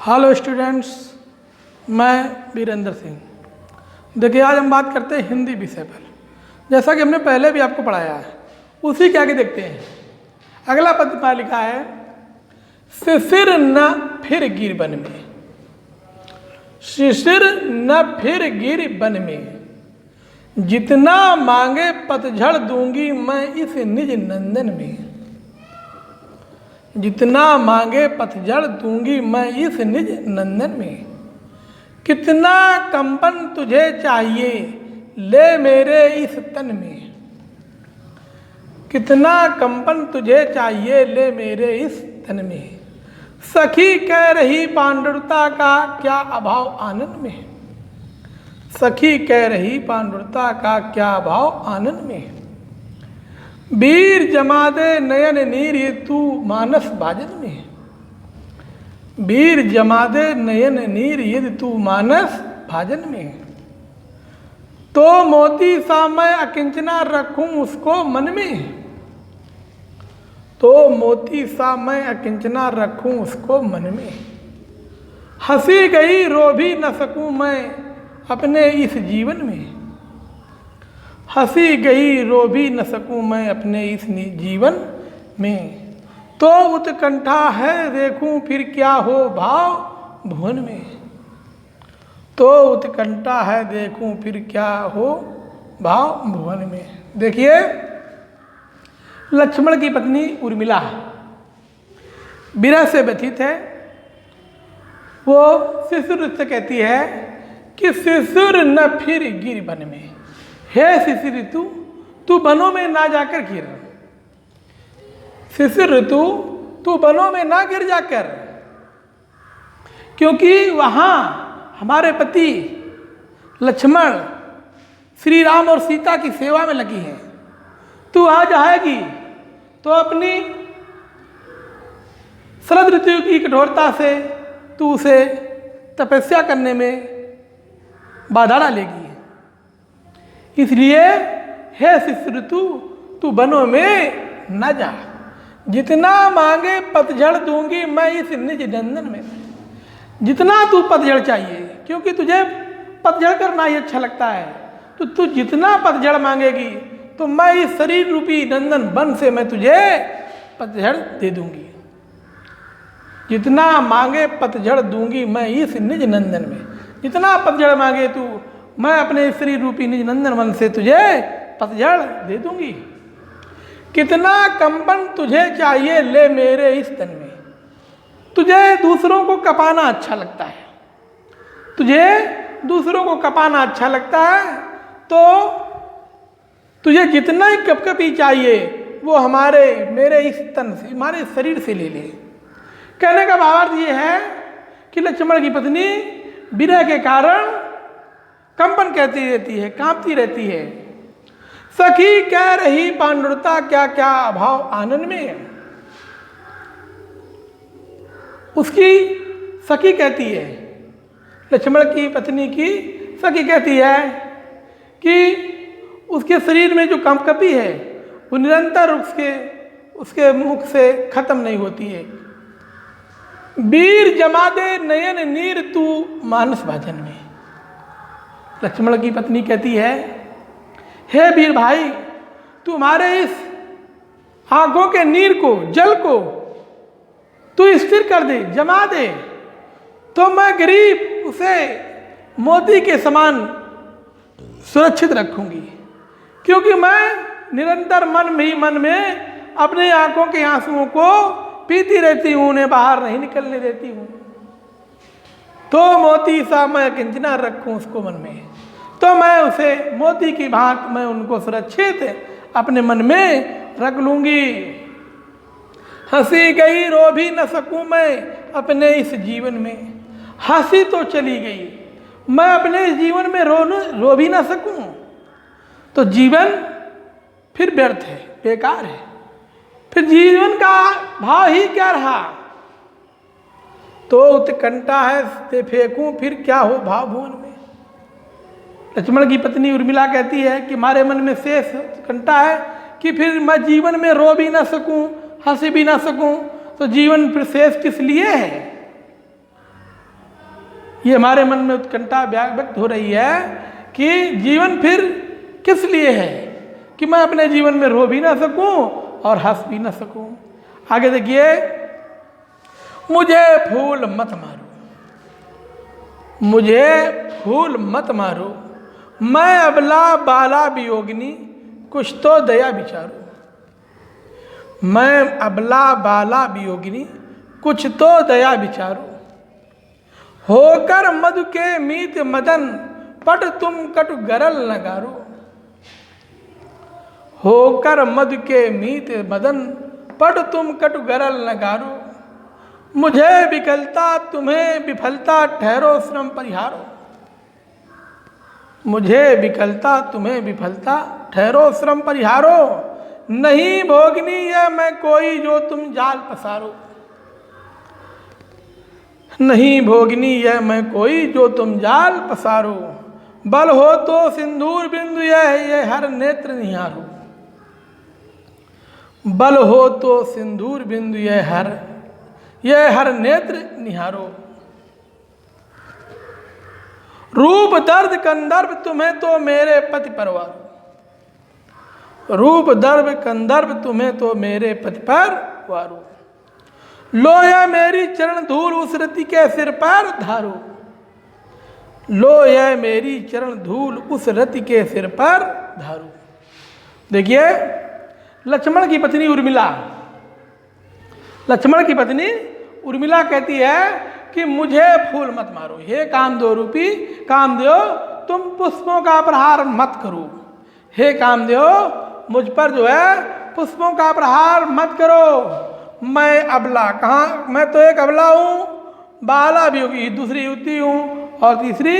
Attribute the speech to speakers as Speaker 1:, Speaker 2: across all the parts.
Speaker 1: Hello students, मैं वीरेंद्र सिंह। देखिए, आज हम बात करते हैं हिंदी विषय पर। जैसा कि हमने पहले भी आपको पढ़ाया है, उसी के आगे देखते हैं। अगला पद में लिखा है, शिशिर न फिर गिर बन में। शिशिर न फिर गिर बन में, जितना मांगे पतझड़ दूंगी मैं इस निज नंदन में। जितना मांगे पतझड़ दूंगी मैं इस निज नंदन में। कितना कंपन तुझे चाहिए ले मेरे इस तन में। कितना कंपन तुझे चाहिए ले मेरे इस तन में। सखी कह रही पांडुरता का क्या अभाव आनंद में। सखी कह रही पांडुरता का क्या अभाव आनंद में। वीर जमा दे नयन नीर तू मानस भाजन में। वीर जमा दे नयन नीर यदि तू मानस भाजन में। तो मोती सा मैं अकिंचना रखूं उसको मन में। तो मोती सा मैं अकिंचना रखूं उसको मन में। हंसी गई रो भी न सकूं मैं अपने इस जीवन में। हंसी गई रो भी न सकूं मैं अपने इस जीवन में। तो उत्कंठा है देखूं फिर क्या हो भाव भुवन में। तो उत्कंठा है देखूं फिर क्या हो भाव भुवन में। देखिए, लक्ष्मण की पत्नी उर्मिला विरह से व्यथित है। वो शिशिर से कहती है कि शिशिर न फिर गिर बन में। हे शिशिर ऋतु, तू बनों में ना जाकर गिर। शिशिर ऋतु, तू बनों में ना गिर जाकर, क्योंकि वहां हमारे पति लक्ष्मण श्री राम और सीता की सेवा में लगी हैं। तू आ जाएगी तो अपनी शरद ऋतु की कठोरता से तू उसे तपस्या करने में बाधा डालेगी। इसलिए हे शिशिर ऋतु, तू बनों में न जा। जितना मांगे पतझड़ दूंगी मैं इस निज नंदन में। जितना तू पतझड़ चाहिए, क्योंकि तुझे पतझड़ करना ही अच्छा लगता है, तो तू जितना पतझड़ मांगेगी तो मैं इस शरीर रूपी नंदन वन से मैं तुझे पतझड़ दे दूंगी। जितना मांगे पतझड़ दूंगी मैं इस निज नंदन में। जितना पतझड़ मांगे तू, मैं अपने शरीर रूपी निज नंदन वन से तुझे पतझड़ दे दूंगी। कितना कंपन तुझे चाहिए ले मेरे इस तन में। तुझे दूसरों को कपाना अच्छा लगता है। तुझे दूसरों को कपाना अच्छा लगता है, तो तुझे जितना ही कपकपी चाहिए वो मेरे इस तन से, हमारे शरीर से ले ले। कहने का भावार्थ ये है कि लक्ष्मण की पत्नी विरह के कारण कंपन कहती रहती है, कांपती रहती है। सखी कह रही पांडुरता क्या क्या अभाव आनंद में। उसकी सखी कहती है, लक्ष्मण की पत्नी की सखी कहती है कि उसके शरीर में जो कंपकपी है वो निरंतर उसके मुख से खत्म नहीं होती है। वीर जमा दे नयन नीर तू मानस भाजन में। लक्ष्मण की पत्नी कहती है, हे वीर भाई, तुम्हारे इस आंखों के नीर को, जल को तू स्थिर कर दे, जमा दे, तो मैं गरीब उसे मोती के समान सुरक्षित रखूंगी। क्योंकि मैं निरंतर मन में अपने आंखों के आंसुओं को पीती रहती हूं, उन्हें बाहर नहीं निकलने देती हूं। तो मोती सा मैं किंचना रखूं उसको मन में, तो मैं उसे मोती की भांति मैं उनको सुरक्षित अपने मन में रख लूंगी। हंसी गई रो भी न सकूं मैं अपने इस जीवन में। हंसी तो चली गई, मैं अपने जीवन में रो भी न सकूं, तो जीवन फिर व्यर्थ है, बेकार है। फिर जीवन का भाव ही क्या रहा। तो उत्कंठा है ते फेंकूं फिर क्या हो भाव भुवन में। लक्ष्मण की पत्नी उर्मिला कहती है कि हमारे मन में शेष उत्कंठा है कि फिर मैं जीवन में रो भी ना सकूं, हंस भी ना सकूं, तो जीवन फिर शेष किस लिए है। ये हमारे मन में उत्कंठा व्यक्त हो रही है कि जीवन फिर किस लिए है, कि मैं अपने जीवन में रो भी ना सकूं और हंस भी ना सकूं। आगे देखिए, मुझे फूल मत मारो, मुझे फूल मत मारो, मैं अबला बाला वियोगिनी, कुछ तो दया विचारो। मैं अबला बाला वियोगिनी, कुछ तो दया विचारो। होकर मधु के मीत मदन, पट तुम कटु गरल नगारो। होकर मधु के मीत मदन, पट तुम कटु गरल नगारो। मुझे विकलता तुम्हें विफलता, ठहरो श्रम परिहारो। मुझे विकलता तुम्हें विफलता, ठहरो श्रम परिहारो। नहीं भोगनी यह मैं कोई, जो तुम जाल पसारो। नहीं भोगनी यह मैं कोई, जो तुम जाल पसारो। बल हो तो सिंदूर बिंदु यह हर नेत्र निहारो। बल हो तो सिंदूर बिंदु यह हर नेत्र निहारो। रूप दर्द कंदर्प तुम्हें तो मेरे पति परवारो। रूप दर्द कंदर्प तुम्हें तो मेरे पति पर वारो। लो यह मेरी चरण धूल उस रति के सिर पर धारो। लो यह मेरी चरण धूल उस रति के सिर पर धारो। देखिए, लक्ष्मण की पत्नी उर्मिला, लक्ष्मण की पत्नी उर्मिला कहती है कि मुझे फूल मत मारो, हे कामदेव रूपी कामदेव, तुम पुष्पों का प्रहार मत करो। हे कामदेव, मुझ पर जो है पुष्पों का प्रहार मत करो। मैं अबला, कहाँ, मैं तो एक अबला हूँ, बाला वियोगी, दूसरी युवती हूँ और तीसरी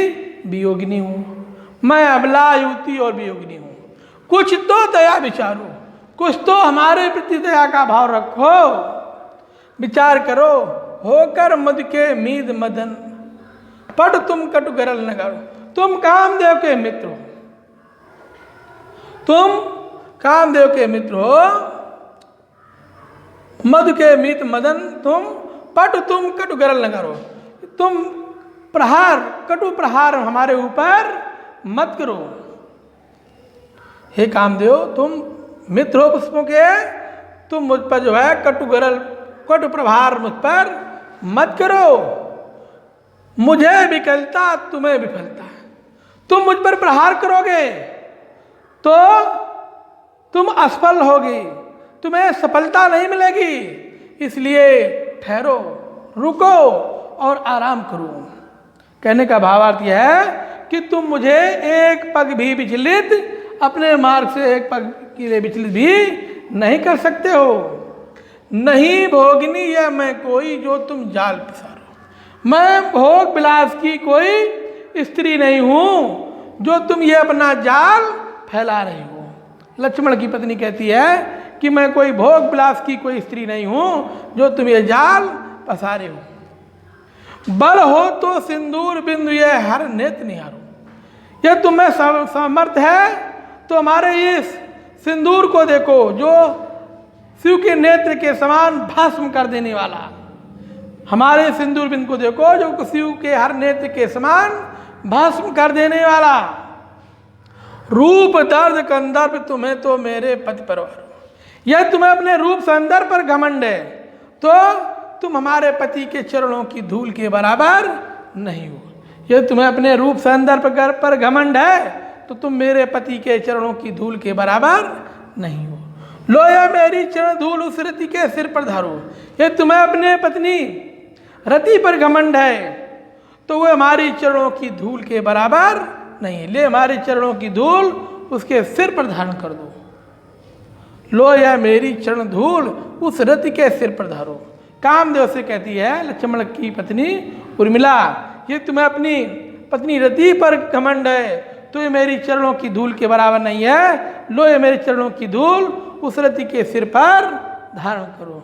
Speaker 1: वियोगिनी हूँ। मैं अबला, युवती और वियोगिनी हूँ। कुछ तो दया विचारो, कुछ तो हमारे प्रति दया का भाव रखो, विचार करो। होकर मधु के मीद मदन, पट तुम कटु गरल न करो। तुम कामदेव के मित्र हो, तुम कामदेव के मित्र हो। मधु के मीत मदन तुम, पट तुम कटु गरल न करो। तुम प्रहार, कटु प्रहार हमारे ऊपर मत करो। हे कामदेव, तुम मित्र हो पुष्पों के, तुम मुझ पर जो है कटु प्रहार मुझ पर मत करो। मुझे विकलता तुम्हें विफलता। तुम मुझ पर प्रहार करोगे तो तुम असफल होगी, तुम्हें सफलता नहीं मिलेगी। इसलिए ठहरो, रुको और आराम करो। कहने का भावार्थ यह है कि तुम मुझे एक पग भी विचलित, अपने मार्ग से एक पग के लिए विचलित भी नहीं कर सकते हो। नहीं भोगनी यह मैं कोई, जो तुम जाल पसारो। मैं भोग विलास की कोई स्त्री नहीं हूं, जो तुम ये अपना जाल फैला रही हो। लक्ष्मण की पत्नी कहती है कि मैं कोई भोग विलास की कोई स्त्री नहीं हूं, जो तुम ये जाल पसारे हो। बल हो तो सिंदूर बिंदु यह हर नेत्र निहारो। यह तुम्हें समर्थ है तो हमारे इस सिंदूर को देखो, जो शिव के नेत्र के समान भस्म कर देने वाला। हमारे सिंदूर बिंदु को देखो, जो शिव के हर नेत्र के समान भस्म कर देने वाला। रूप दर्द कंदर्प तुम्हें तो मेरे पति परवार। यह तुम्हें अपने रूप सौंदर्य पर घमंड है तो तुम हमारे पति के चरणों की धूल के बराबर नहीं हो। यह तुम्हें अपने रूप सौंदर्य पर घमंड है तो तुम मेरे पति के चरणों की धूल के बराबर नहीं हो। लो यह मेरी चरण धूल उस रति के सिर पर धारो। यह तुम्हें अपने पत्नी रति पर घमंड है तो वह हमारी चरणों की धूल के बराबर नहीं। ले हमारे चरणों की धूल उसके सिर पर धारण कर दो। लो यह मेरी चरण धूल उस रति के सिर पर धारो। कामदेव से कहती है लक्ष्मण की पत्नी उर्मिला, ये तुम्हें अपनी पत्नी रति पर घमंड है तो ये मेरी चरणों की धूल के बराबर नहीं है। लो ये मेरे चरणों की धूल उस रति के सिर पर धारण करो।